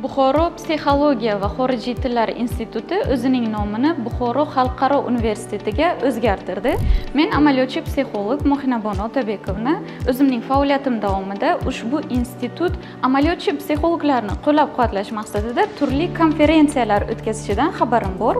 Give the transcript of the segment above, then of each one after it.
Buxoro Psixologiya va xorijiy tillar instituti o'zining nomini Buxoro xalqaro universitetiga o'zgartirdi. Men amaliyotchi psixolog Mo'hinabonu Otabekovna o'zimning faoliyatim davomida ushbu institut amaliyotchi psixologlarni qo'llab-quvvatlash maqsadida turli konferensiyalar o'tkazishidan xabarim bor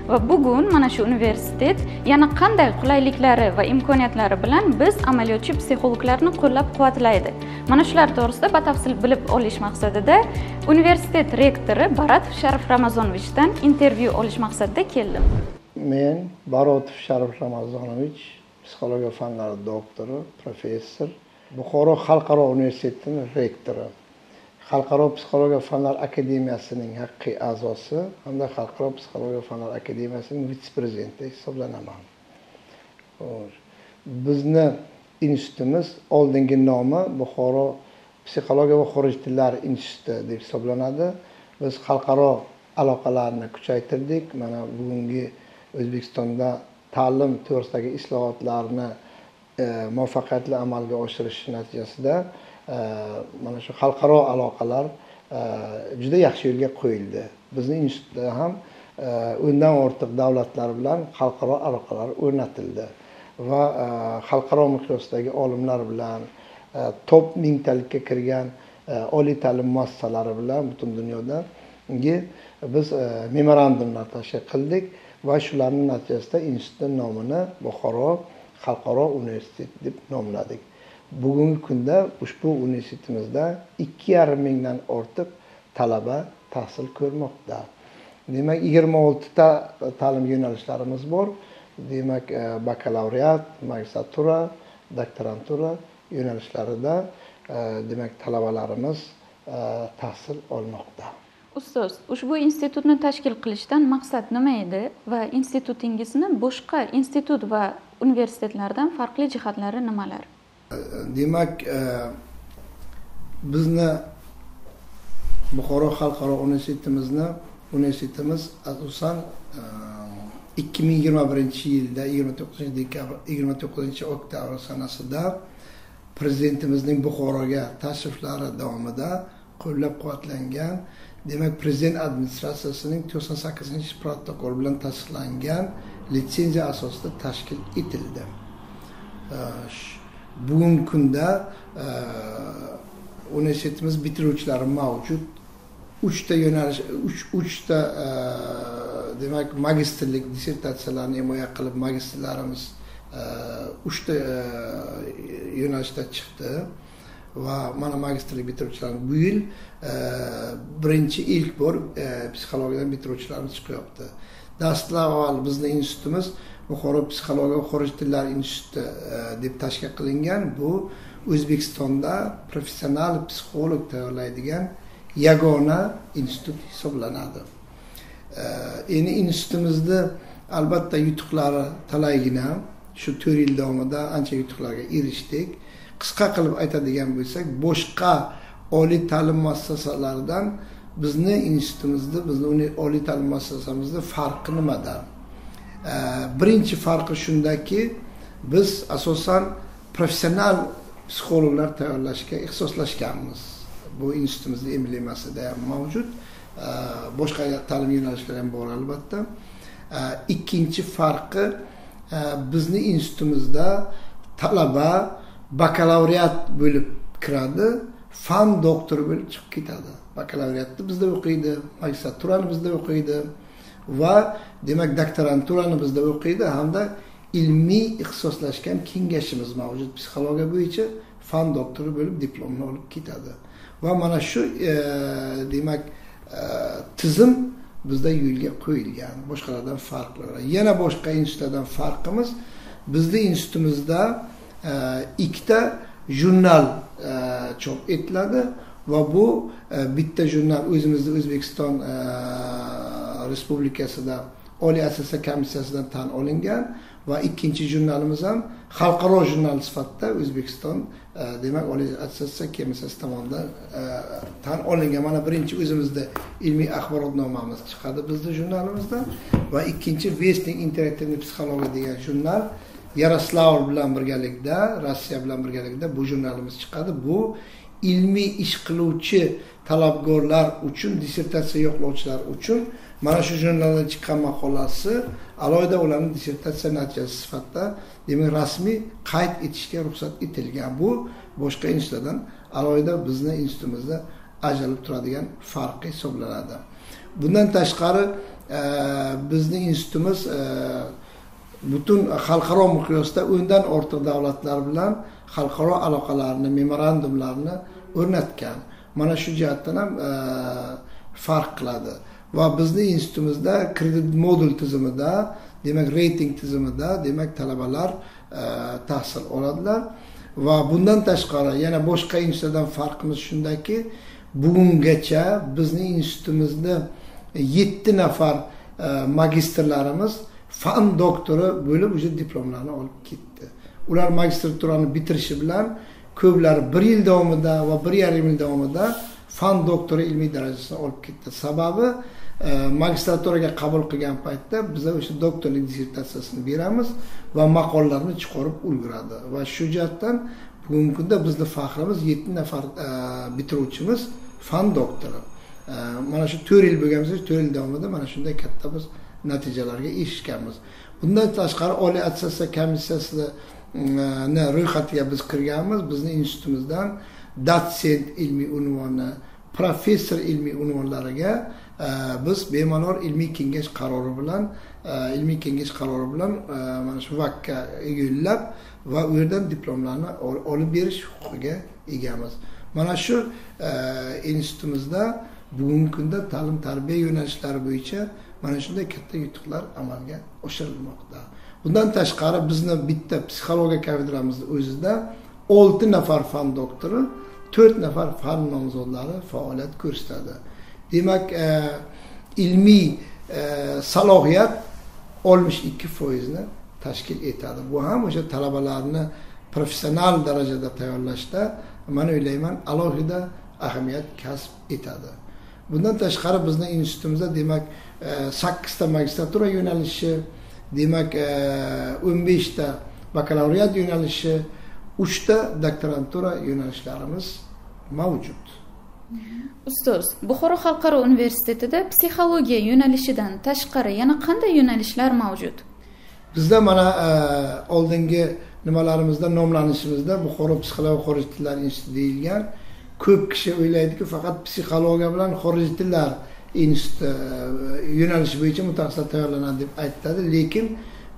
va bugun mana shu universitet yana qanday qulayliklari va imkoniyatlari bilan biz amaliyotchi psixologlarni qo'llab-quvvatlaydi. Mana shular to'g'risida batafsil bilib olish maqsadida universitet rektori Baratov Sharif Ramazonovichdan intervyu olish maqsadida keldim. Men Baratov Sharif Ramazonovich, psixologiya fanlari doktori, professor, Buxoro xalqaro universitetining rektori, Xalqaro psixologiya fanlari akademiyasining haqiqiy a'zosi hamda Xalqaro psixologiya fanlari akademiyasining vitse-prezidenti hisoblanaman. Bizni institutimiz oldingi nomi Buxoro Psixologiya va xorijiy tillar instituti deb hisoblanadi. Biz xalqaro aloqalarni kuchaytirdik. Mana bugungi O'zbekistonda ta'lim to'g'risidagi islohotlarni muvaffaqiyatli amalga oshirish natijasida mana shu xalqaro aloqalar juda yaxshi yo'lga qo'yildi. Bizning institutda ham o'ndan ortiq davlatlar bilan xalqaro aloqalar o'rnatildi va xalqaro miqyosdagi olimlar bilan top mingtalikka kirgan oliy ta'lim muassasalari bilan butun dunyodagi biz memorandumlar tashkil qildik va shularning natijasida institutning nomini Buxoro xalqaro universitet deb nomladik. Bugungi kunda ushbu universitetimizda 2,5 mingdan ortiq talaba tahsil ko'rmoqda. Demak, 26 ta ta'lim yo'nalishlarimiz bor. Demak, bakalavriat, magistratura, doktorantura yo'nalishlarida demak talabalarimiz tahsil olmoqda. Ustoz, ushbu institutni tashkil qilishdan maqsad nima edi va institutingizni boshqa institut va universitetlardan farqli jihatlari nimalar? Demak, bizni Buxoro xalqaro universitetimiz asosan 2021-yilda 29-oktyabr sanasida Prezidentimizning Buxoroga tashriflari davomida qo'llab-quvvatlangan, demak Prezident administratsiyasining 98-protokol bilan tasdiqlangan litsenziya asosida tashkil etildi. Bugungi kunda universitetimiz bitiruvchilari mavjud. 3 ta yo'nalish, 3 ta demak magistrlik dissertatsiyalarni himoya qilib magistrlarimiz 3 ta yo'nalishda chiqdi va mana magistrlik bitiruvchilarimiz bu yil ilk bor psixologiyadan bitiruvchilarimiz chiqyapti. Darslar avval bizning institutimiz Buxoro psixologiya va xorijiy tillar instituti deb tashkil qilingan. Bu O'zbekistonda professional psixolog tayyorlaydigan yagona institut hisoblanadi. Endi institutimizda albatta yutuqlari talaygina shu 4 yil davomida ancha yutuqlarga erishdik. Qisqa qilib aytadigan bo'lsak, boshqa oliy ta'lim muassasalaridan bizni institutimizda, bizni oliy ta'lim muassasamizda farqi nimada? Birinchi farqi shundaki, biz asosan professional psixologlar tayyorlashga ixtisoslashganmiz. Bu institutimizning emblemasida ham mavjud. Boshqa ta'lim yo'nalishlari ham bor albatta. Ikkinchi farqi, bizni institutimizda talaba bakalavriat bo'lib kiradi, fan doktori bo'lib chiqib ketadi. Bakalavriatni bizda o'qiydi, magistraturani bizda o'qiydi va demak doktoranturani bizda o'qiydi hamda ilmiy ixtisoslashgan kengashimiz mavjud. Psixologiya bo'yicha fan doktori bo'lib diplomni olib ketadi. Va mana shu demak tizim bizda yo'lga qo'yilgan. Boshqalardan farqli. Yana boshqa institutlardan farqimiz, bizning institutimizda 2 ta jurnal chop etiladi va bu bitta jurnal o'zimizda O'zbekiston Respublikasida Oliy assotsiatsiya komissiyasidan tan olingan va ikkinchi jurnalimiz ham xalqaro jurnal sifatida O'zbekiston demak Oliy assotsiatsiya komissiyasi tomonidan tan olingan. Mana birinchi o'zimizda ilmiy axborotnomamiz chiqadi bizning jurnalimizda va ikkinchi Western interaktiv psixologiya degan jurnal Yaroslavl bilan birgalikda, Rossiya bilan birgalikda bu jurnalimiz chiqadi. Bu ilmiy ish qiluvchi talabgorlar uchun, dissertatsiya yo'qlovchilar uchun mana shu jurnalda chiqqan maqolasi alohida ularning dissertatsiya natijasi sifatida demak rasmiy qayd etishga ruxsat etilgan. Bu boshqa institutlardan alohida bizning institutimizda ajralib turadigan farq hisoblanadi. Bundan tashqari bizning institutimiz butun xalqaro miqyosda 10 dan ortiq davlatlar bilan xalqaro aloqalarni, memorandumlarni o'rnatgan. Mana shu jihatdan ham farq qiladi. Va bizning institutimizda kredit modul tizimida, demak reyting tizimida, demak talabalar tahsil oladilar. Va bundan tashqari yana boshqa institutlardan farqimiz shundaki, bugungacha bizning institutimizda 7 nafar magistrlarimiz fan doktori bo'lib o'sha diplomlarni olib ketdi. Ular magistraturani bitirishi bilan ko'plari 1 yil davomida va 1,5 yil davomida fan doktori ilmiy darajasini olib ketdi. Sababi magistraturaga qabul qilgan paytda biz o'sha doktorlik dissertatsiyasini beramiz va maqolalarni chiqarib ulguradi. Va shu jihatdan bugungi kunda bizning faxrimiz 7 nafar bitiruvchimiz fan doktori. Mana shu 4 yil bo'lganmiz, 4 yil davomida mana shunday katta biz natijalarga erishganmiz. Bundan tashqari Oliy attestatsiya komissiyasi ro'yxatiga biz kirganmiz. Bizning institutimizdan dotsent ilmiy unvoni, professor ilmiy unvonlariga biz bemalol ilmiy kengash qarori bilan mana shu vakka yo'llab va u yerdan diplomlarni olib berish huquqiga egamiz. Mana shu institutimizda bugungi kunda ta'lim tarbiya yo'nalishlari bo'yicha mana shunday katta yutuqlar amalga oshirilmoqda. Bundan tashqari bizni bitta psixologiya kafedramizning o'zida 6 nafar fan doktori, 4 nafar fan nomzodlari faoliyat ko'rsatadi. Demak, ilmiy salohiyat 62% ni tashkil etadi. Bu ham o'sha talabalarni professional darajada tayyorlashda men o'ylayman alohida ahamiyat kasb etadi. Bundan tashqari bizning institutimizda demak 8 ta magistratura yo'nalishi, demak 15 ta bakalavriat yo'nalishi, 3 ta doktorantura yo'nalishlarimiz mavjud. Ustoz, Buxoro xalqaro universitetida psixologiya yo'nalishidan tashqari yana qanday yo'nalishlar mavjud? Bizda mana oldingi nimalarimizda nomlanishimizda Buxoro psixologiya xorij tillar instituti deyilgan. Ko'p kishi o'ylaydiki, faqat psixologiya bilan xorij tillar instituti yo'nalishi bo'yicha mutaxassislar tayyorlanadi deb aytadi, lekin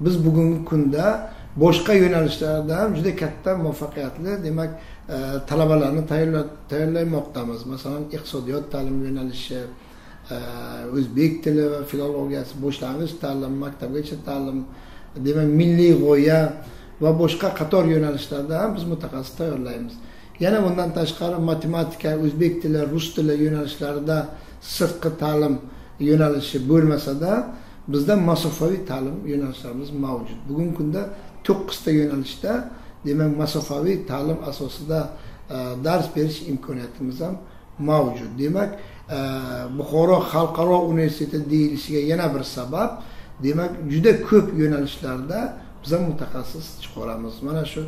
biz bugungi kunda boshqa yo'nalishlarda ham juda katta muvaffaqiyatli, demak, talabalarni tayyorlaymoqdamiz. Masalan, iqtisodiyot ta'lim yo'nalishi, o'zbek tili va filologiyasi, boshlang'ich ta'lim, maktabgacha ta'lim, demak, milliy g'oya va boshqa qator yo'nalishlarda ham biz mutaxassis tayyorlaymiz. Yana bundan tashqari matematika, o'zbek tili, rus tili yo'nalishlarida sirtqi ta'lim yo'nalishi bo'lmasa-da, bizda masofaviy ta'lim yo'nalishlarimiz mavjud. Bugungi kunda 9 ta yo'nalishda, demak, masofaviy ta'lim asosida dars berish imkoniyatimiz ham mavjud. Demak, Buxoro xalqaro universiteti deyilishiga yana bir sabab, demak, juda ko'p yo'nalishlarda biz ham mutaxassis chiqaramiz. Mana shu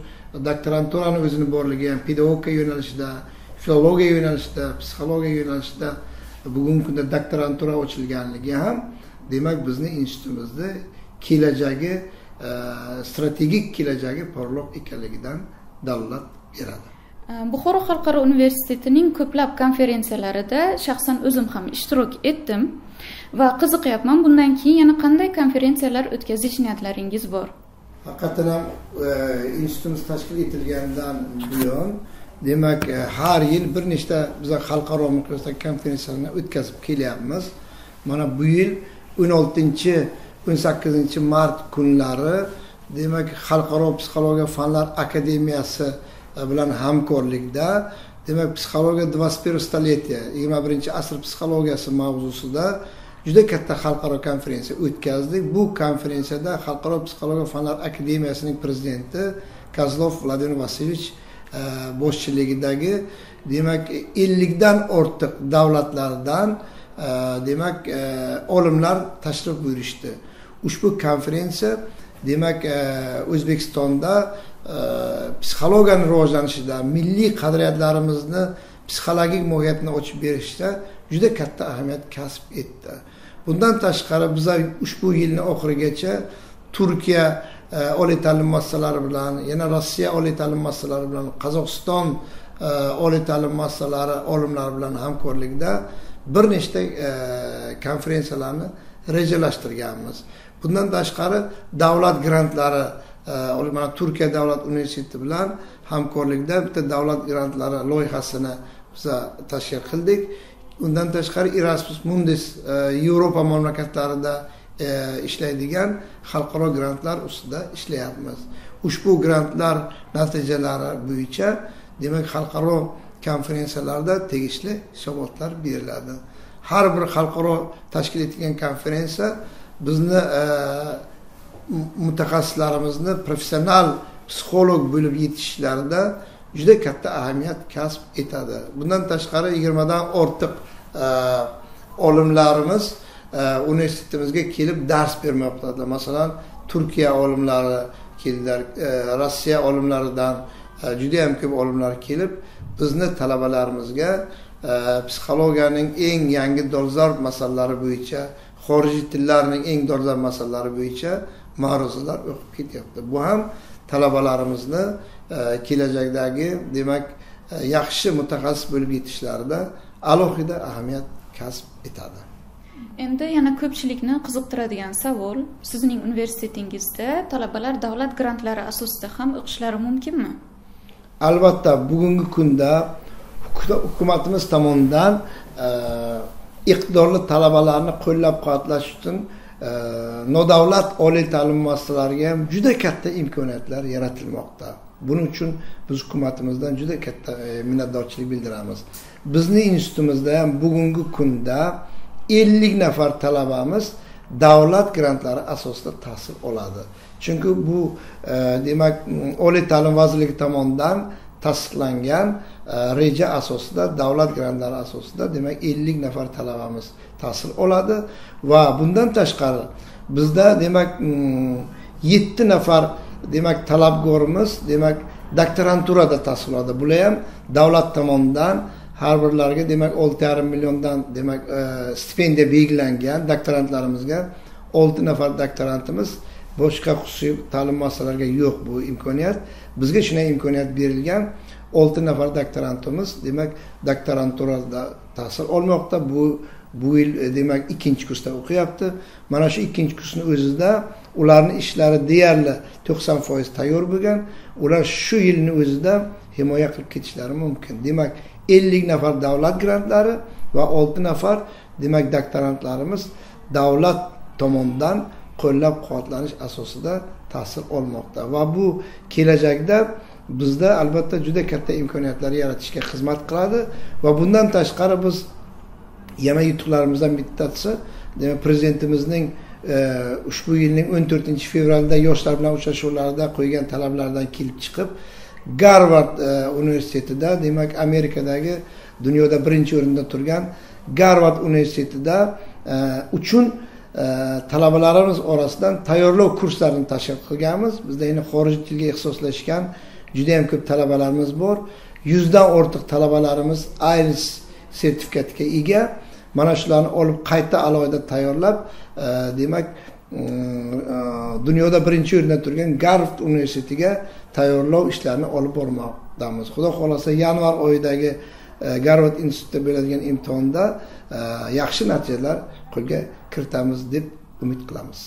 doktoranturani o'zini borligi ham pedagogika yo'nalishida, filologiya yo'nalishida, psixologiya yo'nalishida bugungi kunda doktorantura ochilganligi ham, demak, bizning institutimizda kelajagi, strategik kelajagi porloq ekanligidan dalolat beradi. Buxoro xalqaro universitetining ko'plab konferensiyalarida shaxsan o'zim ham ishtirok etdim va qiziqyapman. Bundan keyin yana qanday konferensiyalar o'tkazish niyatlaringiz bor? Haqiqatan ham institutimiz tashkil etilgandan buyon, demak, har yil bir nechta biz xalqaro miqyosda konferensiyalarni o'tkazib kelyapmiz. Mana bu yil 16-18 mart kunlari, demak, Xalqaro psixologiya fanlar akademiyasi bilan hamkorlikda, demak, psixologiya 21 stoletiya, 21-asr psixologiyasi mavzusida juda katta xalqaro konferensiya o'tkazdik. Bu konferensiyada Xalqaro psixologiya fanlar akademiyasining prezidenti Kozlov Vladimir Vasilyevich boshchiligidagi, demak, 50 dan ortiq davlatlardan, demak, olimlar tashrif buyurishdi. Ushbu konferensiya, demak, O'zbekistonda psixologiyaning rivojlanishida, milliy qadriyatlarimizni psixologik mohiyatini ochib berishda juda katta ahamiyat kasb etdi. Bundan tashqari biz ushbu yilning oxirigacha Turkiya oliy ta'lim muassasalari bilan, yana Rossiya oliy ta'lim muassasalari bilan, Qozog'iston oliy ta'lim muassasalari olimlari bilan hamkorlikda bir nechta konferensiyalarni rejalashtirganmiz. Bundan tashqari davlat grantlari, mana Turkiya davlat universiteti bilan hamkorlikda bitta davlat grantlari loyihasini biz tashkil qildik. Undan tashqari Erasmus Mundus Yevropa mamlakatlarida ishlaydigan xalqaro grantlar ustida ishlayapmiz. Ushbu grantlar natijalari bo'yicha demak xalqaro konferensiyalarda tegishli hisobotlar beriladi. Har bir xalqaro tashkil etilgan konferensiya bizni mutaxassislarimizni professional psixolog bo'lib yetishishlarida juda katta ahamiyat kasb etadi. Bundan tashqari 20 dan ortiq olimlarimiz universitetimizga kelib dars bermoqda. Masalan, Turkiya olimlari keldilar, Rossiya olimlaridan juda ham ko'p olimlar kelib bizni talabalarimizga psixologiyaning eng yangi dolzarb masalalari bo'yicha, xorijiy tillarning eng dolzarb masalalari bo'yicha ma'ruzalar o'qib ketyapti. Bu ham talabalarimizni kelajakdagi demak yaxshi mutaxassis bo'lib yetishlarida alohida ahamiyat kasb etadi. Endi yana ko'pchilikni qiziqtiradigan savol, sizning universitetingizda talabalar davlat grantlari asosida ham o'qishlari mumkinmi? Albatta, bugungi kunda hukumatimiz tomonidan iqtidorli talabalarni qo'llab-quvvatlash uchun nodavlat oliy ta'lim muassasalariga ham juda katta imkoniyatlar yaratilmoqda. Buning uchun biz hukumatimizdan juda katta minnatdorchilik bildiramiz. Bizning institutimizda ham bugungi kunda 50 nafar talabamiz davlat grantlari asosida tahsil oladi. Chunki bu demak oliy ta'lim vazirligi tomonidan tasdiqlangan reja asosida, davlat grantlari asosida demak 50 nafar talabamiz tahsil oladi va bundan tashqari bizda demak 7 nafar demak talabgorimiz demak doktoranturada tahsil oladi. Bular ham davlat tomonidan har birlariga demak 6,5 milliondan demak stipendiya belgilangan. Doktorantlarimizga 6 nafar doktorantimiz boshqa xususiy ta'lim muassasalariga yo'q bu imkoniyat. Bizga shunday imkoniyat berilgan. 6 nafar doktorantimiz demak doktoranturada tahsil olmoqda. Bu yil demak 2-kursda o'qiyapti. Mana shu 2-kursning o'zida ularning ishlari deyarli 90% tayyor bo'lgan. Ular shu yilning o'zida himoya qilib ketishlari mumkin. Demak 50 nafar davlat grantlari va 6 nafar demak doktorantlarimiz davlat tomonidan qo'llab-quvvatlanish asosida tahsil olmoqda va bu kelajakda bizda albatta juda katta imkoniyatlar yaratishga xizmat qiladi va bundan tashqari biz yana yutuqlarimizdan bittasi demak prezidentimizning ushbu yilning 14-fevralda yoshlar bilan uchrashuvlarida qo'ygan talablaridan kelib chiqib Garvard universitetida demak Amerikadagi dunyoda birinchi o'rinda turgan Garvard universitetida uchun talabalarimiz orasidan tayyorlov kurslarini tashkil qilganmiz. Bizda yana xorijiy tilga ixtisoslashgan juda ham ko'p talabalarimiz bor. 100 dan ortiq talabalarimiz IELTS sertifikatiga ega. Mana shularni olib qayta alohida tayyorlab, demak dunyoda birinchi o'rinda turgan Garvard universitetiga tayyorlov ishlarini olib bormoqdamiz. Xudo xolasa yanvar oyidagi Garvard institutida bo'ladigan imtihonda yaxshi natijalar qo'lga kiritamiz deb umid qilamiz.